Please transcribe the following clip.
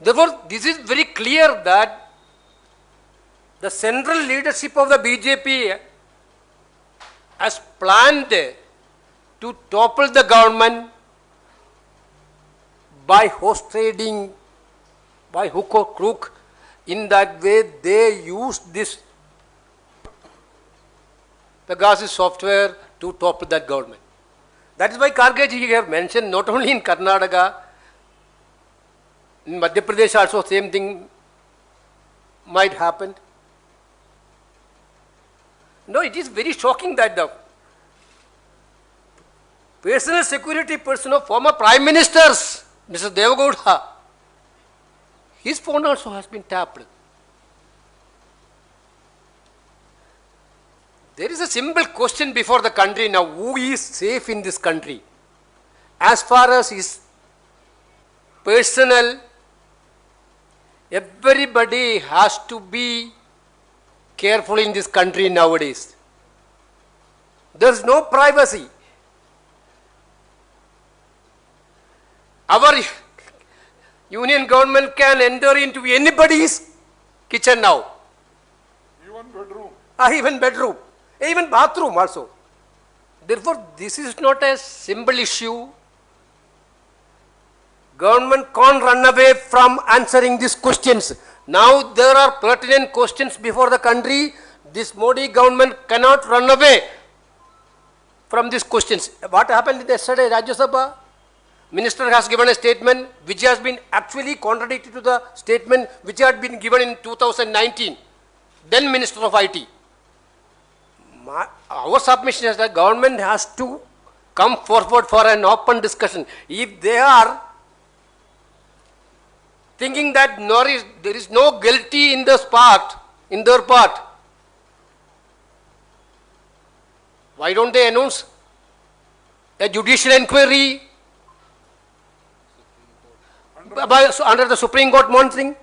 Therefore, this is very clear that the central leadership of the BJP has planned to topple the government by horse trading, by hook or crook. In that way, they use this Pegasus software to topple that government. That is why Kharge ji have mentioned not only in Karnataka, in Madhya Pradesh also same thing might happen. No, it is very shocking that the personal security person of former Prime Ministers, Mr. Devagowda, his phone also has been tapped. There is a simple question before the country now: who is safe in this country? As far as his personal, everybody has to be careful in this country nowadays. There is no privacy. Our union government can enter into anybody's kitchen now. Even bedroom. Even bedroom. Even bathroom also. Therefore, this is not a simple issue. Government can't run away from answering these questions. Now there are pertinent questions before the country. This Modi government cannot run away from these questions. What happened yesterday, Rajya Sabha? Minister has given a statement which has been actually contradictory to the statement which had been given in 2019. Then Minister of IT. Our submission is that government has to come forward for an open discussion. If they are thinking that there is no guilty in this part, in their part, why don't they announce a judicial inquiry under the Supreme Court monitoring?